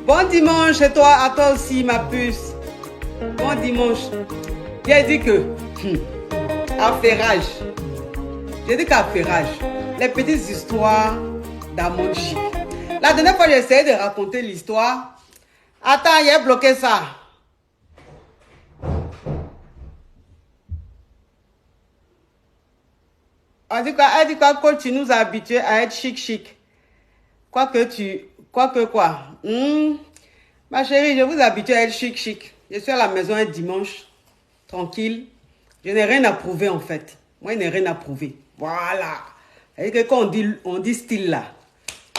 Bon dimanche à toi aussi ma puce. Bon dimanche. J'ai dit que affairage. J'ai dit qu'affairage. Les petites histoires dans mon chic. La dernière fois j'ai essayé de raconter l'histoire. Attends, il a bloqué ça. Elle dit quoi, coach, tu nous as habitués à être chic. Quoi. Ma chérie, je vous habitue à être chic. Je suis à la maison un dimanche, tranquille. Je n'ai rien à prouver en fait. Moi, je n'ai rien à prouver. Voilà. C'est-à-dire que quand on dit style là,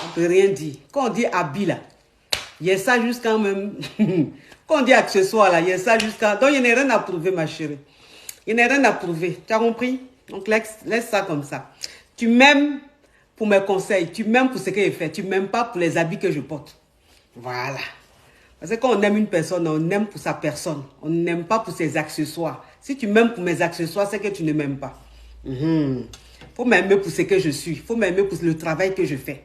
on ne peut rien dire. Quand on dit habit là, il y a ça jusqu'à même... Quand on dit accessoire là, il y a ça jusqu'à... Donc, je n'ai rien à prouver, ma chérie. Je n'ai rien à prouver. Tu as compris? Donc, laisse ça comme ça. Tu m'aimes pour mes conseils. Tu m'aimes pour ce que je fais. Tu m'aimes pas pour les habits que je porte. Voilà. Parce que quand on aime une personne, on aime pour sa personne. On n'aime pas pour ses accessoires. Si tu m'aimes pour mes accessoires, c'est que tu ne m'aimes pas. Faut m'aimer pour ce que je suis. Faut m'aimer pour le travail que je fais.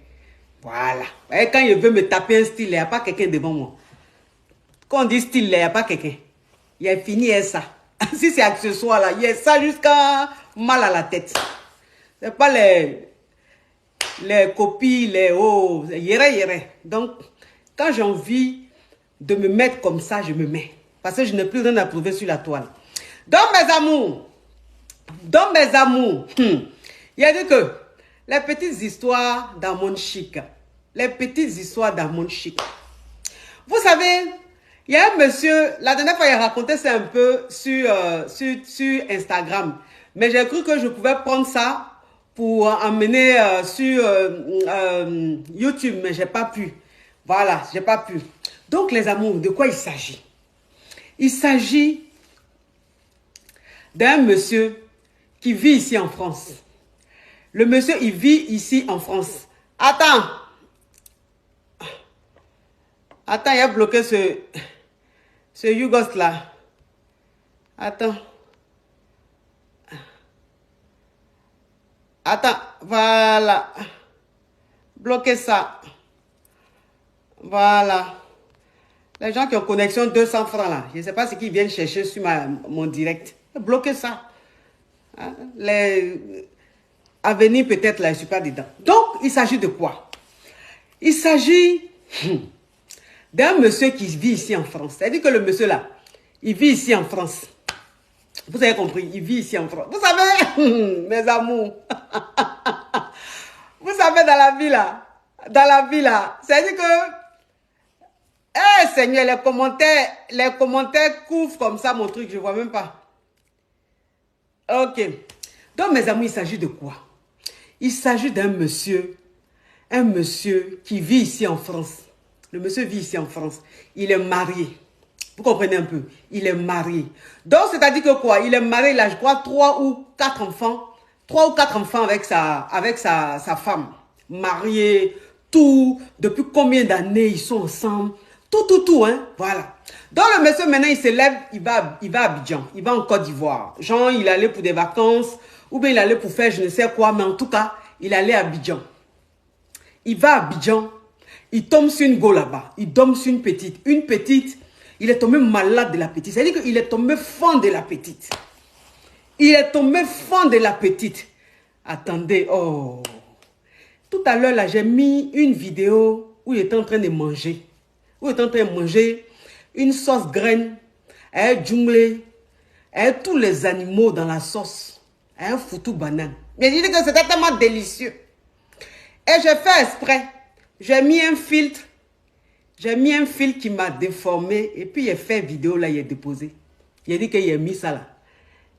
Voilà. Et quand je veux me taper un style, il n'y a pas quelqu'un devant moi. Quand on dit style, il n'y a pas quelqu'un. Il y a fini et ça. Si c'est accessoire là, il y a ça jusqu'à mal à la tête. C'est pas les copies, yéré. Donc, quand j'ai envie de me mettre comme ça, je me mets. Parce que je n'ai plus rien à prouver sur la toile. Donc, mes amours, il y a dit que les petites histoires dans mon chic. Les petites histoires dans mon chic. Vous savez, il y a un monsieur, la dernière fois, il a raconté ça un peu sur Instagram. Mais j'ai cru que je pouvais prendre ça pour emmener sur YouTube, mais j'ai pas pu. Voilà, j'ai pas pu. Donc, les amours, de quoi il s'agit? Il s'agit d'un monsieur qui vit ici en France. Le monsieur, il vit ici en France. Attends, il a bloqué ce Yougos là. Attends, voilà. Bloquez ça. Voilà. Les gens qui ont connexion 200 francs là, je ne sais pas ce qu'ils viennent chercher sur mon direct. Bloquez ça. Hein? À venir peut-être là, je ne suis pas dedans. Donc, il s'agit de quoi? Il s'agit d'un monsieur qui vit ici en France. C'est-à-dire que le monsieur là, il vit ici en France. Vous avez compris, il vit ici en France. Vous savez, mes amours, vous savez dans la vie là, c'est-à-dire que Seigneur, les commentaires couvrent comme ça mon truc, je ne vois même pas. Ok. Donc, mes amis, il s'agit de quoi? Il s'agit d'un monsieur, qui vit ici en France. Le monsieur vit ici en France. Il est marié. Vous comprenez un peu? Il est marié. Donc, c'est-à-dire que quoi? Il est marié, il a, je crois, 3 ou 4 enfants. 3 ou 4 enfants avec sa femme. Marié, tout. Depuis combien d'années ils sont ensemble? Tout, hein. Voilà. Donc, le monsieur, maintenant, il se lève, il va à Abidjan. Il va en Côte d'Ivoire. Genre, il allait pour des vacances, ou bien il allait pour faire je ne sais quoi, mais en tout cas, il allait à Abidjan. Il va à Abidjan, il tombe sur une go là-bas. Il tombe sur une petite. Il est tombé malade de la petite. C'est-à-dire qu'il est tombé fan de la petite. Attendez, oh. Tout à l'heure, là, j'ai mis une vidéo où il était en train de manger. Une sauce graine, un djunglé, tous les animaux dans la sauce, un foutu banane. Mais je dis que c'était tellement délicieux. Et j'ai fait exprès. J'ai mis un filtre qui m'a déformé. Et puis, il a fait vidéo là, il a déposé. Il a dit qu'il a mis ça là.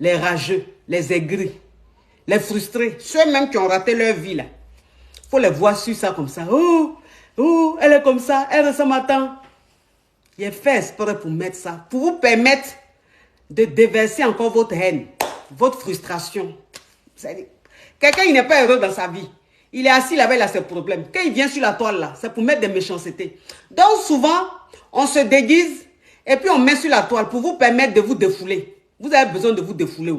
Les rageux, les aigris, les frustrés, ceux même qui ont raté leur vie là. Il faut les voir sur ça comme ça. Oh, elle est comme ça, elle ressemble à tant. Il a fait exprès pour mettre ça, pour vous permettre de déverser encore votre haine, votre frustration. Quelqu'un, il n'est pas heureux dans sa vie. Il est assis là-bas, il a ses problèmes. Quand il vient sur la toile là, c'est pour mettre des méchancetés. Donc souvent, on se déguise et puis on met sur la toile pour vous permettre de vous défouler. Vous avez besoin de vous défouler.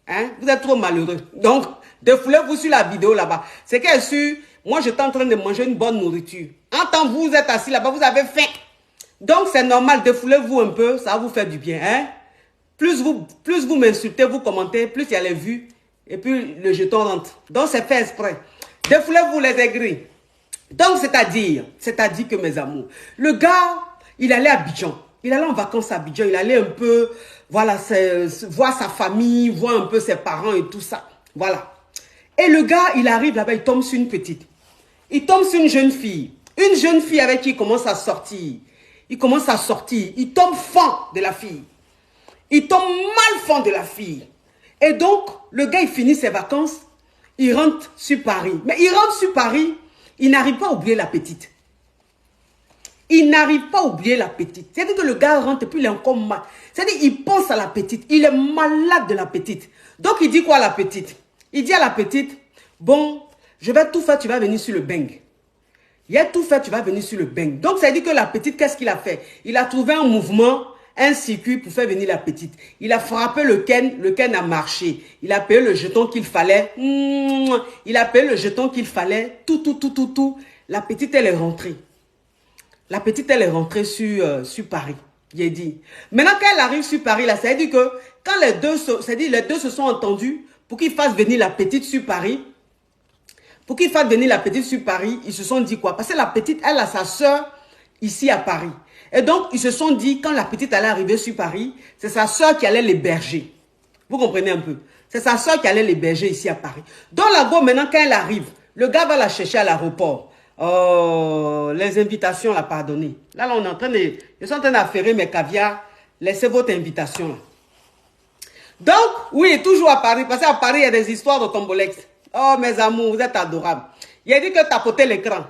Hein? Vous êtes trop malheureux. Donc, défoulez-vous sur la vidéo là-bas. C'est qu'elle est sûre, moi j'étais en train de manger une bonne nourriture. En temps vous êtes assis là-bas, vous avez faim. Donc, c'est normal, défoulez-vous un peu, ça va vous faire du bien. Hein? Plus vous m'insultez, vous commentez, plus il y a les vues, et puis le jeton rentre. Donc, c'est fait exprès. Défoulez-vous les aigris. Donc, c'est-à-dire que mes amours, le gars, il allait à Abidjan. Il allait en vacances à Abidjan. Il allait un peu, voilà, voir sa famille, voir un peu ses parents et tout ça. Voilà. Et le gars, il arrive là-bas, il tombe sur une petite. Il tombe sur une jeune fille. Une jeune fille avec qui il commence à sortir. Il commence à sortir. Il tombe fan de la fille. Il tombe mal fan de la fille. Et donc, le gars, il finit ses vacances. Il rentre sur Paris. Mais il rentre sur Paris. Il n'arrive pas à oublier la petite. Il n'arrive pas à oublier la petite. C'est-à-dire que le gars rentre et puis il est encore mal. C'est-à-dire qu'il pense à la petite. Il est malade de la petite. Donc, il dit quoi à la petite? Il dit à la petite, bon, je vais tout faire, tu vas venir sur le bang. Il a tout fait, tu vas venir sur le bang. Donc, ça veut dire que la petite, qu'est-ce qu'il a fait? Il a trouvé un mouvement, un circuit pour faire venir la petite. Il a frappé le ken a marché. Il a payé le jeton qu'il fallait. Il a payé le jeton qu'il fallait. Tout. La petite, elle est rentrée. La petite, elle est rentrée sur Paris. J'ai dit. Maintenant, quand elle arrive sur Paris, là, ça veut dire que quand les deux se sont entendus pour qu'ils fassent venir la petite sur Paris, pour qu'ils fassent venir la petite sur Paris, ils se sont dit quoi? Parce que la petite, elle a sa soeur ici à Paris. Et donc, ils se sont dit, quand la petite allait arriver sur Paris, c'est sa soeur qui allait l'héberger. Vous comprenez un peu? C'est sa soeur qui allait l'héberger ici à Paris. Donc, là-bas, maintenant, quand elle arrive, le gars va la chercher à l'aéroport. Oh, les invitations, là, pardonnez. Là, on est en train de... Je suis en train d'affairer mes caviars. Laissez votre invitation, là. Donc, oui, toujours à Paris. Parce qu'à Paris, il y a des histoires de Combolex. Oh, mes amours, vous êtes adorables. Il a dit que tapotez l'écran.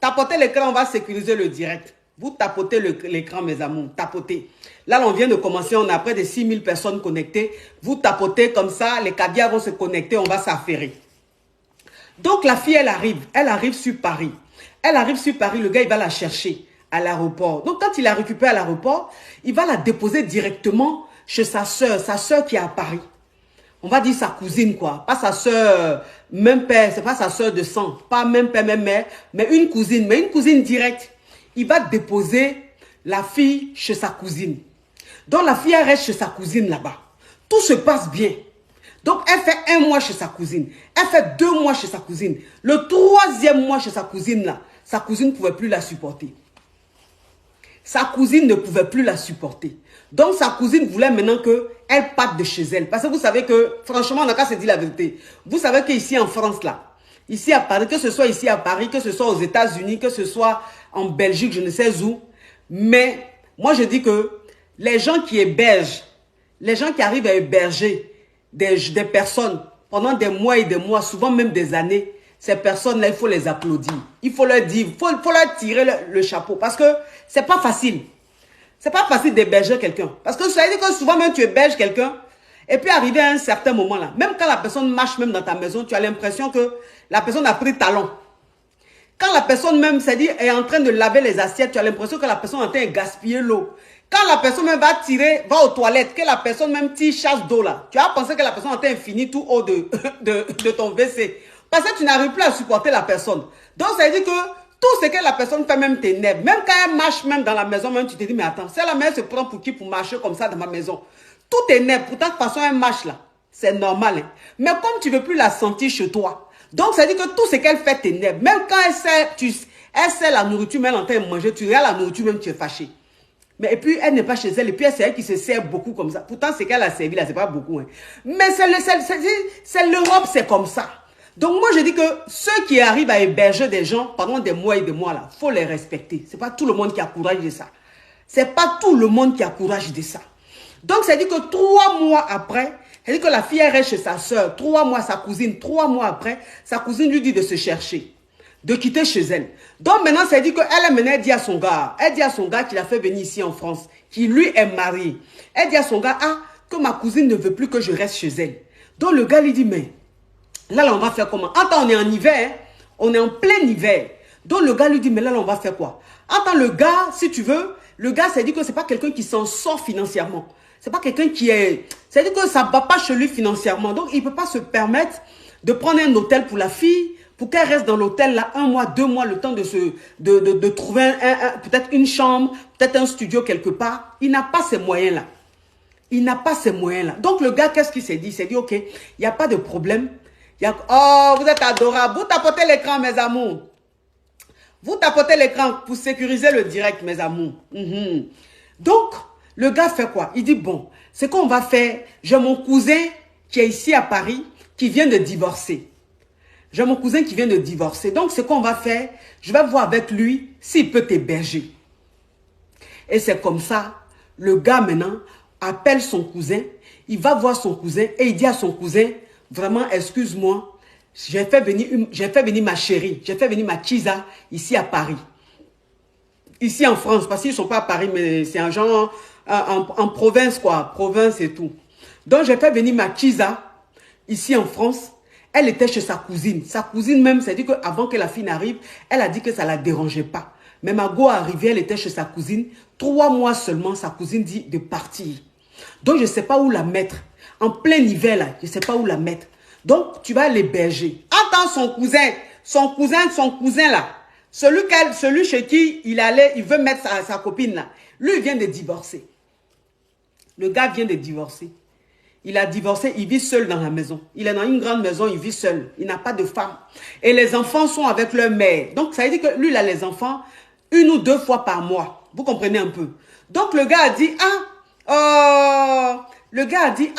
Tapotez l'écran, on va sécuriser le direct. Vous tapotez l'écran, mes amours. Tapotez. Là, on vient de commencer. On a près de 6000 personnes connectées. Vous tapotez comme ça. Les caviars vont se connecter. On va s'affairer. Donc, la fille, elle arrive. Elle arrive sur Paris. Elle arrive sur Paris. Le gars, il va la chercher à l'aéroport. Donc, quand il la récupère à l'aéroport, il va la déposer directement chez sa soeur qui est à Paris. On va dire sa cousine, quoi. Pas sa soeur, même père, c'est pas sa soeur de sang. Pas même père, même mère, mais une cousine directe. Il va déposer la fille chez sa cousine. Donc, la fille, elle reste chez sa cousine là-bas. Tout se passe bien. Donc, elle fait 1 mois chez sa cousine. Elle fait 2 mois chez sa cousine. Le 3e mois chez sa cousine, là, sa cousine ne pouvait plus la supporter. Sa cousine ne pouvait plus la supporter. Donc, sa cousine voulait maintenant qu'elle parte de chez elle. Parce que vous savez que, franchement, on a qu'à se dire la vérité. Vous savez qu'ici en France, là, ici à Paris, que ce soit ici à Paris, que ce soit aux États-Unis, que ce soit en Belgique, je ne sais où. Mais, moi, je dis que les gens qui hébergent, les gens qui arrivent à héberger des personnes pendant des mois et des mois, souvent même des années, ces personnes-là, il faut les applaudir. Il faut leur dire, il faut leur tirer le chapeau. Parce que c'est pas facile. C'est pas facile d'héberger quelqu'un. Parce que ça veut dire que souvent même tu héberges quelqu'un, et puis arrivé à un certain moment là, même quand la personne marche même dans ta maison, tu as l'impression que la personne a pris talon. Quand la personne même, c'est-à-dire, est en train de laver les assiettes, tu as l'impression que la personne est en train de gaspiller l'eau. Quand la personne même va aux toilettes, que la personne même tire chasse d'eau là, tu as pensé que la personne est en train de finir tout haut de ton WC. Parce que tu n'arrives plus à supporter la personne. Donc ça veut dire que tout ce que la personne fait même t'énerve. Même quand elle marche même dans la maison, même tu te dis, mais attends, c'est la mère se prend pour qui pour marcher comme ça dans ma maison? Tout t'énerve. Pourtant, de toute façon, elle marche là. C'est normal. Hein? Mais comme tu ne veux plus la sentir chez toi, donc ça veut dire que tout ce qu'elle fait t'énerve. Même quand elle sait la nourriture, mais elle est en train de manger, tu regardes la nourriture, même tu es fâché. Mais et puis, elle n'est pas chez elle. Et puis, c'est elle qui se sert beaucoup comme ça. Pourtant, ce qu'elle a servi là, c'est pas beaucoup. Hein. Mais c'est l'Europe, c'est comme ça. Donc, moi, je dis que ceux qui arrivent à héberger des gens pendant des mois et des mois, là, il faut les respecter. Ce n'est pas tout le monde qui a courage de ça. Ce n'est pas tout le monde qui a courage de ça. Donc, ça dit que 3 mois après, ça dit que la fille elle reste chez sa soeur. 3 mois, sa cousine, 3 mois après, sa cousine lui dit de se chercher, de quitter chez elle. Donc, maintenant, ça dit qu'elle dit à son gars, qui l'a fait venir ici en France, qui lui est marié. Elle dit à son gars, ah, que ma cousine ne veut plus que je reste chez elle. Donc, le gars lui dit, mais... Là, on va faire comment? Attends, on est en hiver. Hein? On est en plein hiver. Donc, le gars lui dit, mais là, on va faire quoi? Attends, le gars, si tu veux, le gars s'est dit que c'est pas quelqu'un qui s'en sort financièrement. C'est pas quelqu'un qui est... C'est-à-dire que ça ne va pas chez lui financièrement. Donc, il ne peut pas se permettre de prendre un hôtel pour la fille, pour qu'elle reste dans l'hôtel là 1 mois, 2 mois, le temps de trouver peut-être une chambre, peut-être un studio quelque part. Il n'a pas ces moyens-là. Il n'a pas ces moyens-là. Donc le gars, qu'est-ce qu'il s'est dit? Il s'est dit, ok, il n'y a pas de problème. Oh, vous êtes adorable. Vous tapotez l'écran, mes amours. Vous tapotez l'écran pour sécuriser le direct, mes amours. Donc, le gars fait quoi? Il dit, bon, ce qu'on va faire, j'ai mon cousin qui est ici à Paris, qui vient de divorcer. J'ai mon cousin qui vient de divorcer. Donc, ce qu'on va faire, je vais voir avec lui s'il peut t'héberger. Et c'est comme ça, le gars maintenant appelle son cousin, il va voir son cousin et il dit à son cousin, vraiment, excuse-moi, j'ai fait venir ma chérie, j'ai fait venir ma Chiza ici à Paris. Ici en France, parce qu'ils ne sont pas à Paris, mais c'est un genre en province, quoi, province et tout. Donc, j'ai fait venir ma Chiza ici en France. Elle était chez sa cousine. Sa cousine même, c'est-à-dire qu'avant que la fille n'arrive, elle a dit que ça ne la dérangeait pas. Mais Mago est arrivée, elle était chez sa cousine. 3 mois seulement, sa cousine dit de partir. Donc, je ne sais pas où la mettre. En plein hiver, là, je ne sais pas où la mettre. Donc, tu vas l'héberger. Attends son cousin là. Celui chez qui il veut mettre sa copine là. Lui, il vient de divorcer. Le gars vient de divorcer. Il a divorcé, il vit seul dans la maison. Il est dans une grande maison, il vit seul. Il n'a pas de femme. Et les enfants sont avec leur mère. Donc, ça veut dire que lui, il a les enfants 1 ou 2 fois par mois. Vous comprenez un peu? Donc, le gars a dit,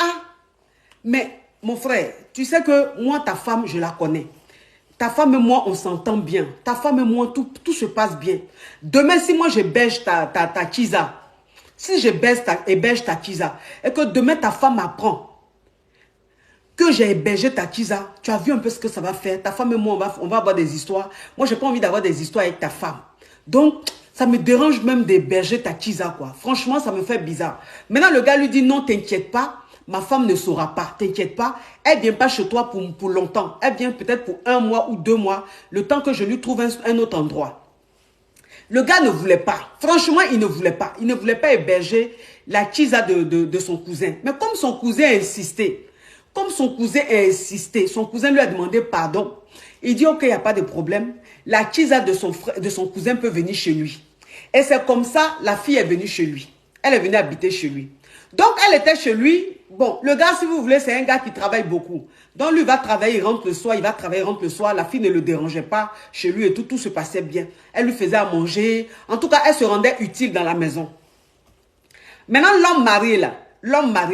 mais mon frère, tu sais que moi, ta femme, je la connais. Ta femme et moi, on s'entend bien. Ta femme et moi, tout se passe bien. Demain, si moi, j'héberge ta Chiza, si j'héberge ta Chiza, et que demain, ta femme apprend que j'ai hébergé ta Chiza, tu as vu un peu ce que ça va faire. Ta femme et moi, on va avoir des histoires. Moi, je n'ai pas envie d'avoir des histoires avec ta femme. Donc, ça me dérange même d'héberger ta Chiza, quoi. Franchement, ça me fait bizarre. Maintenant, le gars lui dit, non, t'inquiète pas. Ma femme ne saura pas, t'inquiète pas. Elle ne vient pas chez toi pour longtemps. Elle vient peut-être pour 1 mois ou 2 mois, le temps que je lui trouve un autre endroit. Le gars ne voulait pas. Franchement, il ne voulait pas. Il ne voulait pas héberger la Chiza de son cousin. Mais comme son cousin a insisté, son cousin lui a demandé pardon. Il dit, ok, il n'y a pas de problème. La Chiza de son cousin peut venir chez lui. Et c'est comme ça, la fille est venue chez lui. Elle est venue habiter chez lui. Donc, elle était chez lui. Bon, le gars, si vous voulez, c'est un gars qui travaille beaucoup. Donc, lui va travailler, il rentre le soir, il va travailler, il rentre le soir. La fille ne le dérangeait pas chez lui et tout se passait bien. Elle lui faisait à manger. En tout cas, elle se rendait utile dans la maison. Maintenant, l'homme marié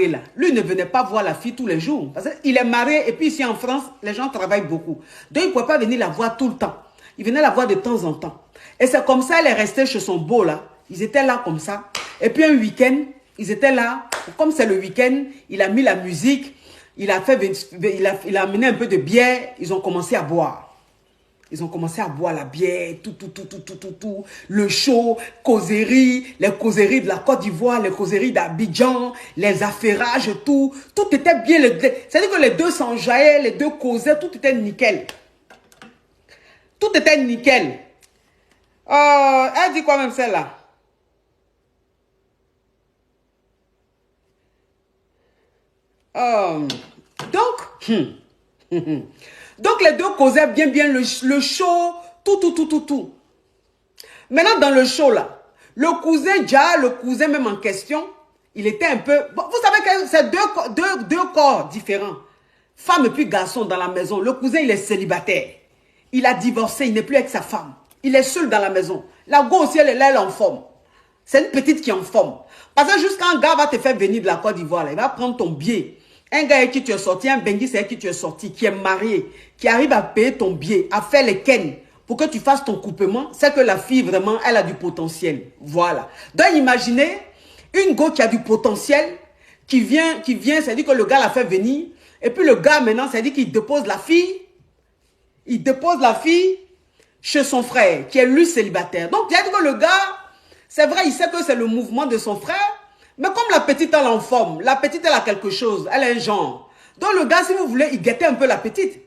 là, lui ne venait pas voir la fille tous les jours. Parce qu'il est marié et puis ici en France, les gens travaillent beaucoup. Donc, il ne pouvait pas venir la voir tout le temps. Il venait la voir de temps en temps. Et c'est comme ça, elle est restée chez son beau là. Ils étaient là comme ça. Et puis un week-end, ils étaient là, comme c'est le week-end, il a mis la musique, il a amené un peu de bière, ils ont commencé à boire. Ils ont commencé à boire la bière, tout, le show, causerie, les causeries de la Côte d'Ivoire, les causeries d'Abidjan, les affairages, tout était bien. C'est-à-dire que les deux s'enjaillaient, les deux causaient, tout était nickel. Tout était nickel. Elle dit quoi même celle-là? Donc les deux causaient bien le show, tout. Maintenant dans le show là, le cousin même en question, il était un peu, bon, vous savez que c'est deux corps différents, femme et puis garçon dans la maison. Le cousin il est célibataire, il a divorcé, il n'est plus avec sa femme, il est seul dans la maison. La go aussi elle est là, elle est en forme. C'est une petite qui est en forme. Parce que jusqu'à un gars va te faire venir de la Côte d'Ivoire, il va prendre ton billet. Un gars avec qui tu es sorti, un Bengui c'est avec qui tu es sorti, qui est marié, qui arrive à payer ton billet, à faire les ken pour que tu fasses ton coupement, c'est que la fille vraiment, elle a du potentiel. Voilà. Donc imaginez une go qui a du potentiel, qui vient, c'est-à-dire que le gars l'a fait venir, et puis le gars maintenant, c'est-à-dire qu'il dépose la fille, chez son frère, qui est lui célibataire. Donc c'est-à-dire que le gars, c'est vrai, il sait que c'est le mouvement de son frère, mais comme la petite, elle est en forme, la petite, elle a quelque chose, elle est un genre. Donc le gars, si vous voulez, il guettait un peu la petite.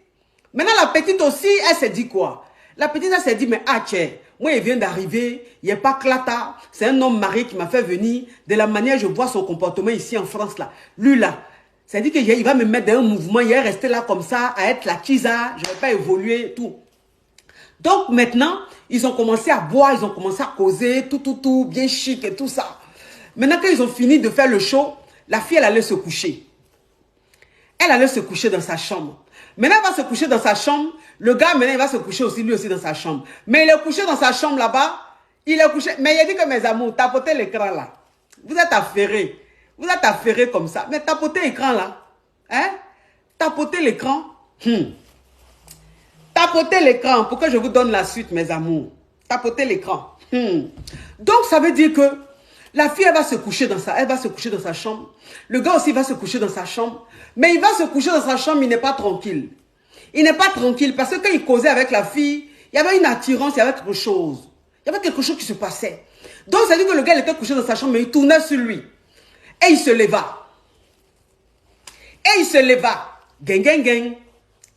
Maintenant, la petite aussi, elle s'est dit quoi? La petite, elle s'est dit, mais tiens, moi, il vient d'arriver, il n'est pas clata, c'est un homme marié qui m'a fait venir, de la manière je vois son comportement ici en France, là. Lui, là, ça dit qu'il va me mettre dans un mouvement, il est resté là comme ça, à être la Chiza, je ne vais pas évoluer, tout. Donc maintenant, ils ont commencé à boire, ils ont commencé à causer, tout, bien chic et tout ça. Maintenant, quand ils ont fini de faire le show, la fille, elle allait se coucher. Elle allait se coucher dans sa chambre. Maintenant, elle va se coucher dans sa chambre. Le gars, maintenant, il va se coucher aussi, lui aussi, dans sa chambre. Mais il est couché dans sa chambre là-bas. Il est couché. Mais il a dit que mes amours, tapotez l'écran là. Vous êtes affairés. Vous êtes affairés comme ça. Mais tapotez l'écran là. Hein? Tapotez l'écran. Tapotez l'écran pour que je vous donne la suite, mes amours. Tapotez l'écran. Donc, ça veut dire que la fille, elle va se coucher dans sa chambre. Le gars aussi va se coucher dans sa chambre. Mais il va se coucher dans sa chambre, il n'est pas tranquille. Il n'est pas tranquille parce que quand il causait avec la fille, il y avait une attirance, il y avait quelque chose. Il y avait quelque chose qui se passait. Donc, ça veut dire que le gars il était couché dans sa chambre, mais il tournait sur lui. Et il se leva. Et il se leva. Gang, gang, gang.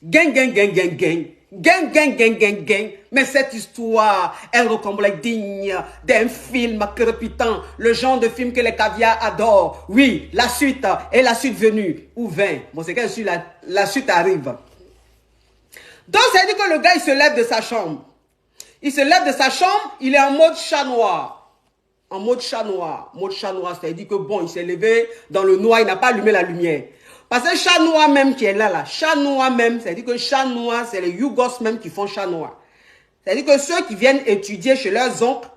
Gang, gang, gang, gang, gang. Gang, gang, gang, gang, gang. Mais cette histoire, elle ressemblait digne d'un film crépitant. Le genre de film que les caviars adorent. Oui, la suite. Et la suite venue. Ou 20. Bon, c'est quand la suite arrive. Donc, ça veut dire que le gars, il se lève de sa chambre. Il se lève de sa chambre, il est en mode chat noir. En mode chat noir. Mode chat noir, c'est-à-dire que bon, il s'est levé dans le noir, il n'a pas allumé la lumière. Parce que chat noir même qui est là, chat noir même, c'est-à-dire que chat noir, c'est les Yougos même qui font chat noir. C'est-à-dire que ceux qui viennent étudier chez leurs oncles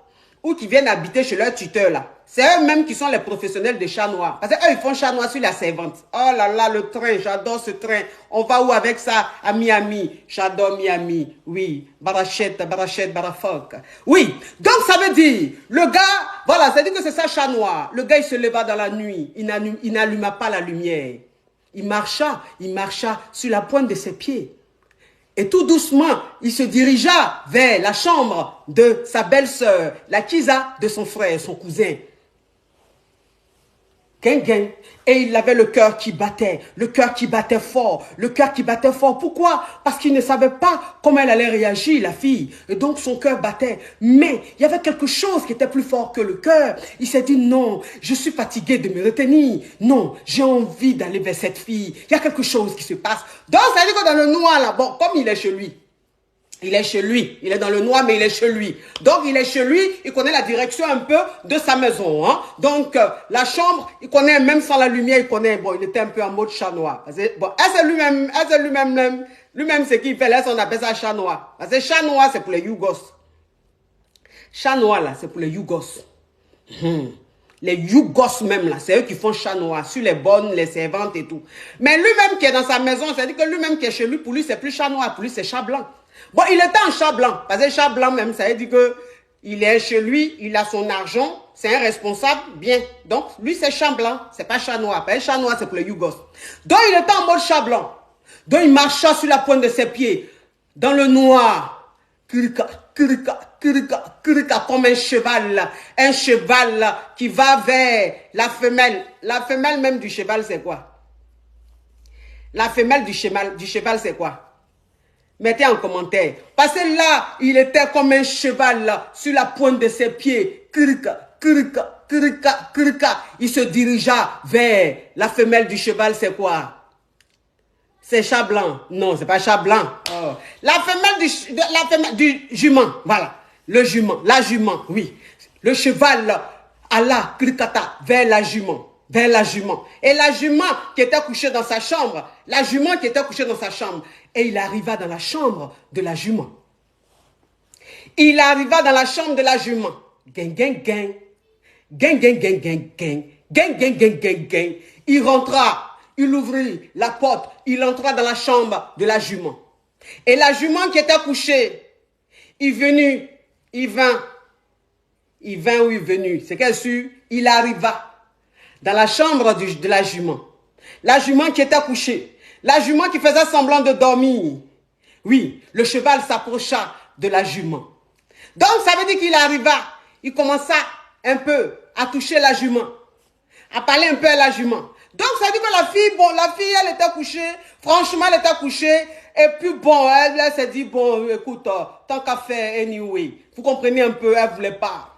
ou qui viennent habiter chez leurs tuteurs là, c'est eux-mêmes qui sont les professionnels des chats noirs. Parce qu'eux, ils font chat noir sur la servante. Oh là là, le train, j'adore ce train. On va où avec ça? À Miami. J'adore Miami. Oui. Barachette, barafok. Oui. Donc, ça veut dire, le gars, voilà, ça veut dire que c'est ça, chat noir. Le gars, il se leva dans la nuit. Il n'alluma pas la lumière. Il marcha sur la pointe de ses pieds. Et tout doucement, il se dirigea vers la chambre de sa belle-sœur, la Kisa de son frère, son cousin. Gang, gang. Et il avait le cœur qui battait fort, le cœur qui battait fort. Pourquoi? Parce qu'il ne savait pas comment elle allait réagir, la fille. Et donc son cœur battait. Mais il y avait quelque chose qui était plus fort que le cœur. Il s'est dit non, je suis fatigué de me retenir. Non, j'ai envie d'aller vers cette fille. Il y a quelque chose qui se passe. Donc ça veut dire que dans le noir là, bon, comme il est chez lui. Il est chez lui. Il est dans le noir, mais il est chez lui. Donc, il est chez lui. Il connaît la direction un peu de sa maison. Hein? Donc, la chambre, il connaît même sans la lumière, il connaît. Bon, il était un peu en mode chat noir. Bon, est-ce lui-même, ce qu'il fait là, on appelle ça chat noir. Parce que chat noir, c'est pour les Yougos. Chat noir, là, c'est pour les Yougos. Les Yougos même, là, c'est eux qui font chat noir. Sur les bonnes, les servantes et tout. Mais lui-même qui est dans sa maison, c'est-à-dire que lui-même qui est chez lui, pour lui, c'est plus chat noir. Pour lui, c'est chat blanc. Bon, il était en chat blanc. Parce que chat blanc même, ça veut dire que il est chez lui, il a son argent, c'est un responsable, bien. Donc, lui, c'est chat blanc, c'est pas chat noir. Parce que chat noir, c'est pour les Yougos. Donc, il était en mode chat blanc. Donc, il marcha sur la pointe de ses pieds, dans le noir. Kurika, kurika, kurika, kurika, comme un cheval. Un cheval qui va vers la femelle. La femelle même du cheval, c'est quoi? La femelle du cheval, c'est quoi? Mettez en commentaire. Parce que là, il était comme un cheval là, sur la pointe de ses pieds. Kurika, kurika, kurika, kurika. Il se dirigea vers la femelle du cheval, c'est quoi? C'est chat blanc. Non, c'est pas chat blanc. Oh. La femelle du jument. Voilà. Le jument. La jument, oui. Le cheval alla, kurikata, vers la jument. Vers la jument. Et la jument qui était couchée dans sa chambre. La jument qui était couchée dans sa chambre. Et il arriva dans la chambre de la jument. Il arriva dans la chambre de la jument. Gang, gang, gang. Gang, gang, gang, gang, gang. Gang, gang, gang, gang, gang. Il rentra. Il ouvrit la porte. Il entra dans la chambre de la jument. Et la jument qui était couchée, il vint ou il venu. C'est qu'elle sut, il arriva dans la chambre de la jument. La jument qui était couchée. La jument qui faisait semblant de dormir. Oui, le cheval s'approcha de la jument. Donc, ça veut dire qu'il arriva. Il commença un peu à toucher la jument. À parler un peu à la jument. Donc, ça veut dire que la fille, bon, elle était couchée. Franchement, elle était couchée. Et puis, bon, elle s'est dit, bon, écoute, tant qu'à faire, anyway. Vous comprenez un peu, elle voulait pas.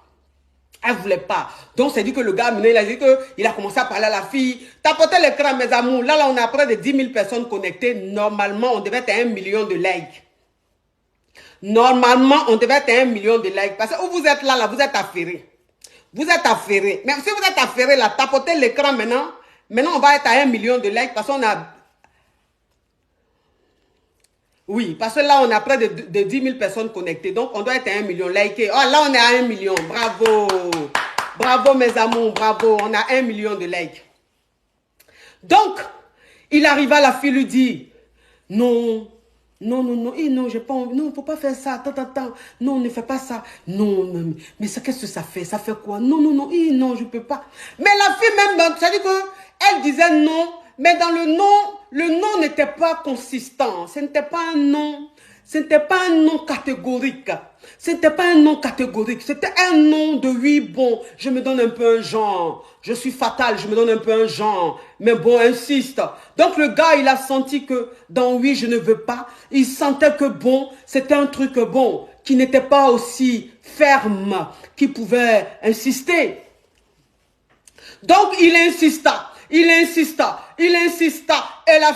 Elle voulait pas. Donc, c'est dit que le gars, il a dit qu'il a commencé à parler à la fille. Tapotez l'écran, mes amours. Là, on a près de 10 000 personnes connectées. Normalement, on devait être à 1 million de likes. Normalement, on devait être à 1 million de likes. Parce que où vous êtes là, vous êtes affairé. Vous êtes affairé. Mais si vous êtes affairé, là, tapotez l'écran maintenant. Maintenant, on va être à 1 million de likes parce qu'on a... Oui, parce que là, on a près de 10 000 personnes connectées. Donc, on doit être à 1 million likés. Oh, là, on est à 1 million. Bravo. Bravo, mes amours. Bravo. On a 1 million de likes. Donc, il arriva, la fille lui dit, non, non, non, non, non, j'ai pas envie, non, faut pas faire ça, attends, non, ne fais pas ça, non, non, mais qu'est-ce que ça fait quoi, non, non, non, non, je peux pas. Mais la fille même, ça dit que, elle disait non, mais dans le non n'était pas consistant, ce n'était pas un non. Ce n'était pas un nom catégorique. Ce n'était pas un nom catégorique. C'était un nom de oui, bon, je me donne un peu un genre. Je suis fatal, je me donne un peu un genre. Mais bon, insiste. Donc le gars, il a senti que dans oui, je ne veux pas, il sentait que bon, c'était un truc bon, qui n'était pas aussi ferme, qui pouvait insister. Donc il insista, il insista, il insista. Et la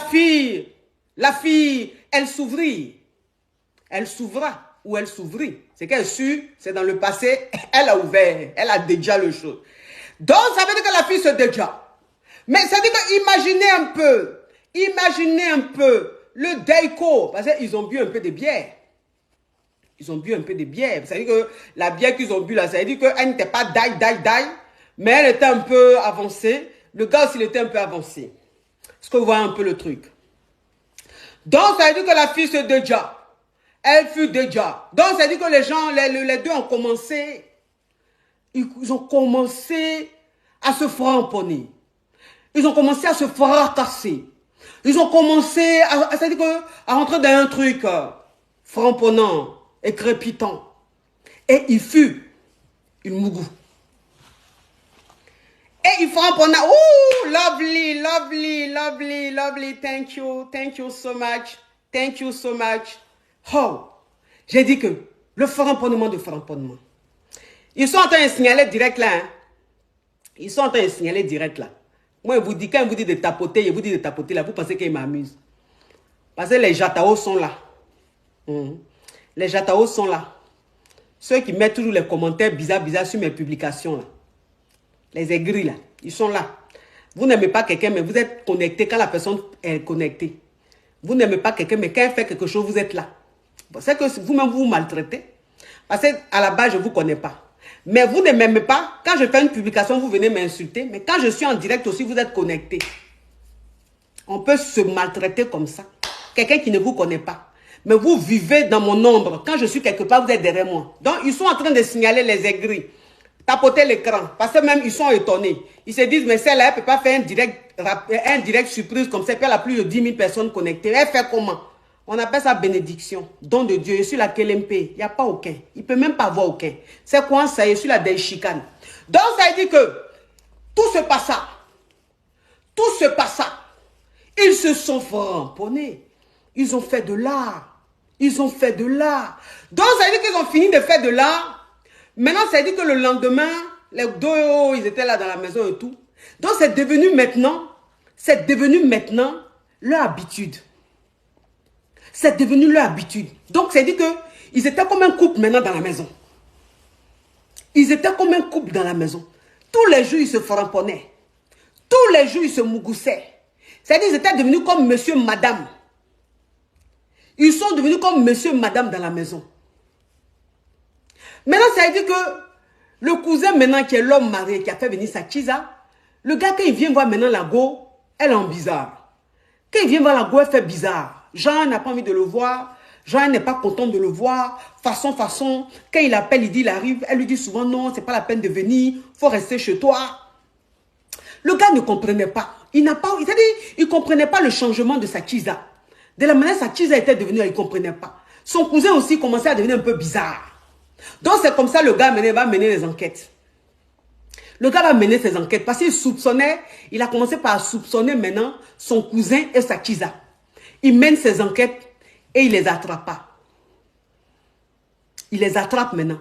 fille, elle s'ouvrit. Elle s'ouvra ou elle s'ouvrit. C'est qu'elle sut, c'est dans le passé, elle a ouvert, elle a déjà le chose. Donc, ça veut dire que la fille se déjà. Mais ça veut dire que imaginez un peu le Deiko, parce qu'ils ont bu un peu de bière. Ils ont bu un peu de bière. Ça veut dire que la bière qu'ils ont bu là, ça veut dire qu'elle n'était pas die, mais elle était un peu avancée. Le gars aussi, il était un peu avancé. Est-ce que vous voyez un peu le truc? Donc, ça veut dire que la fille se déjà. Elle fut déjà. Donc, ça dit que les gens, les deux ont commencé, ils ont commencé à se framponner. Ils ont commencé à se fracasser. Ils ont commencé à rentrer dans un truc framponnant et crépitant. Et il fut une mougou. Et il framponna. Ouh, lovely, lovely, lovely, lovely. Thank you so much. Thank you so much. Oh, j'ai dit que le framponnement de framponnement. Ils sont en train de signaler direct là. Hein? Ils sont en train de signaler direct là. Moi, je vous dis, quand je vous dis de tapoter, je vous dis de tapoter là, vous pensez qu'ils m'amusent. Parce que les jataos sont là. Les jataos sont là. Ceux qui mettent toujours les commentaires bizarres sur mes publications là. Les aigris là, ils sont là. Vous n'aimez pas quelqu'un, mais vous êtes connecté quand la personne est connectée. Vous n'aimez pas quelqu'un, mais quand elle fait quelque chose, vous êtes là. C'est que vous-même vous maltraitez. Parce qu'à la base, je ne vous connais pas. Mais vous ne m'aimez pas. Quand je fais une publication, vous venez m'insulter. Mais quand je suis en direct aussi, vous êtes connecté. On peut se maltraiter comme ça. Quelqu'un qui ne vous connaît pas. Mais vous vivez dans mon ombre. Quand je suis quelque part, vous êtes derrière moi. Donc, ils sont en train de signaler les aigris. Tapoter l'écran. Parce que même, ils sont étonnés. Ils se disent, mais celle-là, elle ne peut pas faire un direct surprise comme ça. Puis elle a plus de 10 000 personnes connectées. Elle fait comment? On appelle ça bénédiction. Don de Dieu. Je suis la KLMP. Il n'y a pas aucun. Il ne peut même pas avoir aucun. C'est quoi ça? Je suis la Deishikane. Donc, ça veut dire que tout se passa. Tout se passa. Ils se sont frapponnés. Ils ont fait de l'art. Ils ont fait de l'art. Donc, ça veut dire qu'ils ont fini de faire de l'art. Maintenant, ça veut dire que le lendemain, les deux, ils étaient là dans la maison et tout. Donc, c'est devenu maintenant leur habitude. C'est devenu leur habitude. Donc, c'est dit que ils étaient comme un couple maintenant dans la maison. Ils étaient comme un couple dans la maison. Tous les jours, ils se framponnaient. Tous les jours, ils se mougoussaient. C'est-à-dire qu'ils étaient devenus comme monsieur, madame. Ils sont devenus comme monsieur, madame dans la maison. Maintenant, ça veut dire que le cousin maintenant qui est l'homme marié, qui a fait venir sa Chiza, le gars, quand il vient voir maintenant la go, elle est en bizarre. Quand il vient voir la go, elle fait bizarre. Jean n'a pas envie de le voir. Jean n'est pas content de le voir. Façon. Quand il appelle, il dit, il arrive. Elle lui dit souvent, non, c'est pas la peine de venir. Il faut rester chez toi. Le gars ne comprenait pas. Il ne comprenait pas le changement de sa Chiza. De la manière sa Chiza était devenue, il ne comprenait pas. Son cousin aussi commençait à devenir un peu bizarre. Donc c'est comme ça le gars va mener les enquêtes. Le gars va mener ses enquêtes parce qu'il soupçonnait, il a commencé par soupçonner maintenant son cousin et sa Chiza. Il mène ses enquêtes et il les attrape pas. Il les attrape maintenant.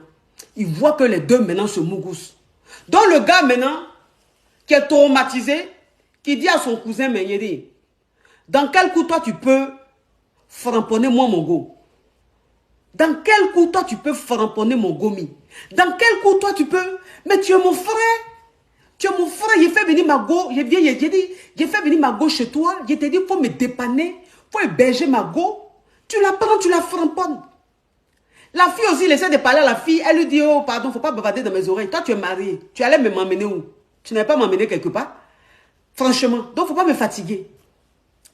Il voit que les deux maintenant se mougoussent. Donc le gars maintenant, qui est traumatisé, qui dit à son cousin, mais il dit, dans quel coup toi tu peux framponner moi mon go? Dans quel coup, toi, tu peux framponner mon gomi? Dans quel coup, toi, tu peux... Mais tu es mon frère. Tu es mon frère. J'ai fait venir ma go. J'ai dit, j'ai fait venir ma go chez toi. Je t'ai dit, il faut me dépanner. Il faut héberger ma go. Tu la prends, tu la framponnes. La fille aussi, elle essaie de parler à la fille. Elle lui dit, oh, pardon, il ne faut pas bavarder dans mes oreilles. Toi, tu es marié. Tu allais m'emmener où? Tu n'allais pas m'emmener quelque part? Franchement. Donc, il ne faut pas me fatiguer.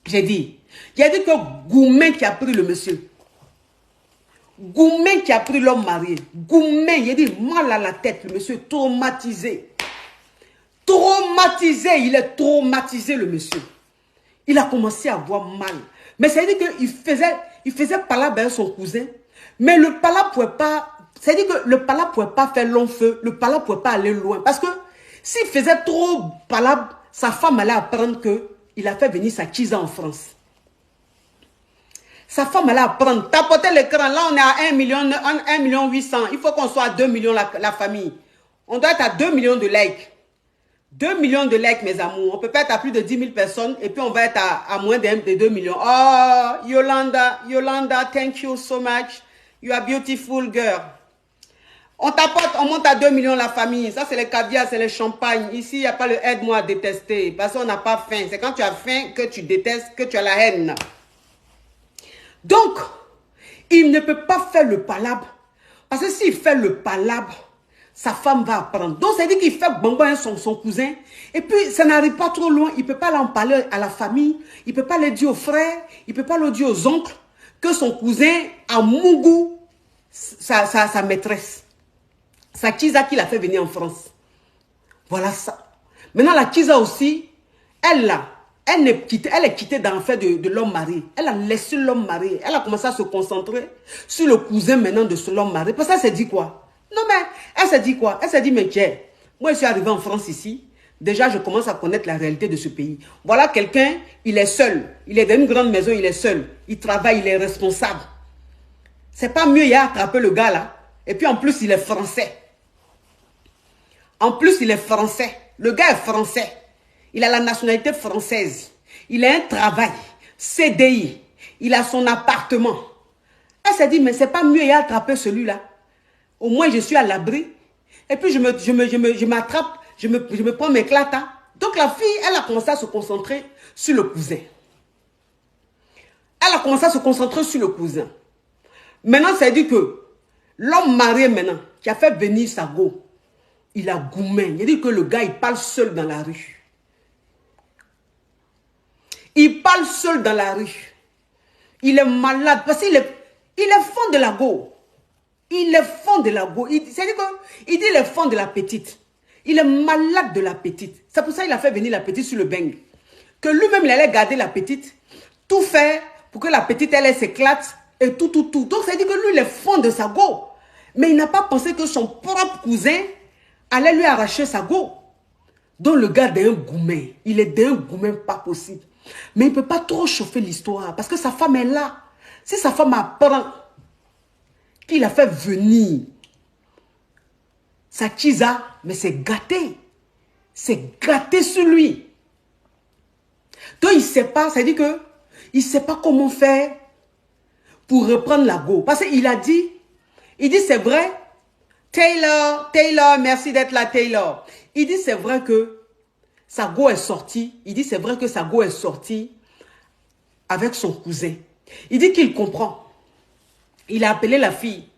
J'ai dit que Goumen qui a pris le monsieur. Goumen qui a pris l'homme marié. Goumen, il a dit mal à la tête. Le monsieur est traumatisé. Traumatisé. Il est traumatisé, le monsieur. Il a commencé à avoir mal. Mais ça veut dire qu'il faisait palabre avec son cousin. Mais le palabre ne pouvait pas... Ça veut dire que le palabre ne pouvait pas faire long feu. Le palabre ne pouvait pas aller loin. Parce que s'il faisait trop palabre, sa femme allait apprendre qu'il a fait venir sa Kiza en France. Sa femme allait apprendre. Tapoter l'écran. Là, on est à 1 million 800. Il faut qu'on soit à 2 millions la famille. On doit être à 2 millions de likes. 2 millions de likes, mes amours. On peut pas être à plus de 10 000 personnes et puis on va être à moins de 2 millions. Oh, Yolanda, thank you so much. You are beautiful girl. On tapote, on monte à 2 millions la famille. Ça, c'est les caviar, c'est les champagnes. Ici, il n'y a pas le aide-moi à détester. Parce qu'on n'a pas faim. C'est quand tu as faim que tu détestes, que tu as la haine. Donc, il ne peut pas faire le palabre. Parce que s'il fait le palabre, sa femme va apprendre. Donc, ça veut dire qu'il fait bonbon son cousin. Et puis, ça n'arrive pas trop loin. Il ne peut pas en parler à la famille. Il ne peut pas le dire aux frères. Il ne peut pas le dire aux oncles. Que son cousin a Mougou, sa maîtresse. Sa Kiza qu'il a fait venir en France. Voilà ça. Maintenant, la Kiza aussi, elle est quittée dans le fait de l'homme marié. Elle a laissé l'homme marié. Elle a commencé à se concentrer sur le cousin maintenant de ce l'homme marié. Parce qu'elle s'est dit quoi? Non, mais elle s'est dit quoi? Elle s'est dit, mais tiens, moi je suis arrivée en France ici. Déjà, je commence à connaître la réalité de ce pays. Voilà quelqu'un, il est seul. Il est dans une grande maison, il est seul. Il travaille, il est responsable. C'est pas mieux, il a attrapé le gars là. Et puis en plus, il est français. En plus, il est français. Le gars est français. Il a la nationalité française. Il a un travail. CDI. Il a son appartement. Elle s'est dit, mais c'est pas mieux, il a attrapé celui-là. Au moins, je suis à l'abri. Et puis, je m'attrape, je me prends mes clatas. Donc, la fille, elle a commencé à se concentrer sur le cousin. Elle a commencé à se concentrer sur le cousin. Maintenant, ça dit que l'homme marié maintenant, qui a fait venir sa go, il a Goumen. Il dit que le gars, il parle seul dans la rue. Il parle seul dans la rue. Il est malade parce qu'il est fond de la go. Il est fond de la go. C'est-à-dire qu'il dit il est fond de la petite. Il est malade de la petite. C'est pour ça qu'il a fait venir la petite sur le bang. Que lui-même, il allait garder la petite. Tout faire pour que la petite, elle s'éclate. Et tout. Donc, c'est-à-dire que lui, il est fond de sa go. Mais il n'a pas pensé que son propre cousin allait lui arracher sa go. Donc, le gars d'un Goumen. Il est d'un Goumen pas possible. Mais il ne peut pas trop chauffer l'histoire. Parce que sa femme est là. Si sa femme apprend qu'il a fait venir sa Kiza, mais c'est gâté. C'est gâté sur lui. Donc, il ne sait pas. Ça dit que il ne sait pas comment faire pour reprendre la go. Parce qu'il a dit, c'est vrai, Taylor, merci d'être là, Taylor. Il dit, c'est vrai que sa go est sortie. Il dit, c'est vrai que sa go est sortie avec son cousin. Il dit qu'il comprend. Il a appelé la fille.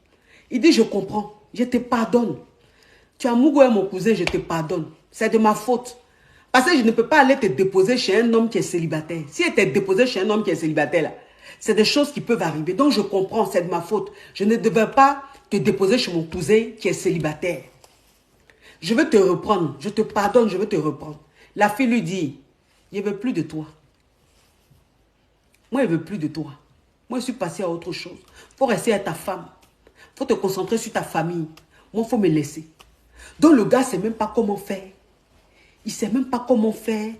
Il dit, je comprends, je te pardonne. Tu as Mougou et mon cousin, je te pardonne. C'est de ma faute. Parce que je ne peux pas aller te déposer chez un homme qui est célibataire. Si elle t'est déposé chez un homme qui est célibataire, là, c'est des choses qui peuvent arriver. Donc, je comprends, c'est de ma faute. Je ne devais pas te déposer chez mon cousin qui est célibataire. Je veux te reprendre. Je te pardonne, je veux te reprendre. La fille lui dit, je ne veux plus de toi. Moi, je ne veux plus de toi. Moi, je suis passée à autre chose. Il faut rester à ta femme. Il faut te concentrer sur ta famille. Moi, il faut me laisser. Donc, le gars ne sait même pas comment faire. Il ne sait même pas comment faire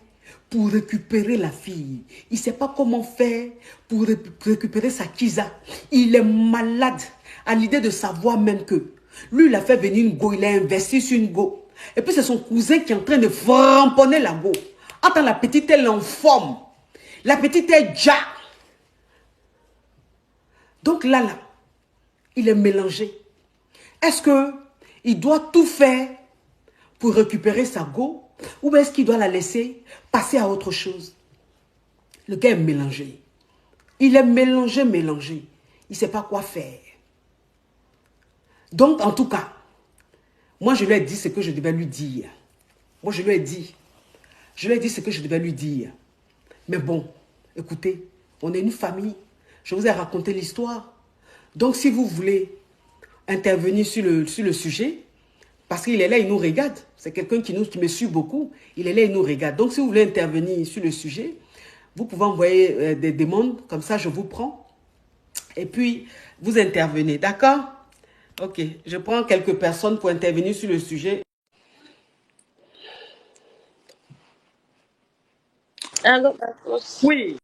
pour récupérer la fille. Il ne sait pas comment faire pour récupérer sa Kiza. Il est malade à l'idée de savoir même que lui, il a fait venir une go, il a investi sur une go. Et puis, c'est son cousin qui est en train de framponner la go. Attends, la petite, elle est en forme. La petite est déjà. Donc là, il est mélangé. Est-ce qu'il doit tout faire pour récupérer sa go ou est-ce qu'il doit la laisser passer à autre chose? Le gars est mélangé. Il est mélangé. Il ne sait pas quoi faire. Donc, en tout cas, moi, je lui ai dit ce que je devais lui dire. Moi, je lui ai dit. Je lui ai dit ce que je devais lui dire. Mais bon, écoutez, on est une famille. Je vous ai raconté l'histoire. Donc, si vous voulez intervenir sur le sujet, parce qu'il est là, il nous regarde. C'est quelqu'un qui me suit beaucoup. Il est là, il nous regarde. Donc, si vous voulez intervenir sur le sujet, vous pouvez envoyer des demandes. Comme ça, je vous prends. Et puis, vous intervenez. D'accord? Ok. Je prends quelques personnes pour intervenir sur le sujet. Allô, Marcos. Oui.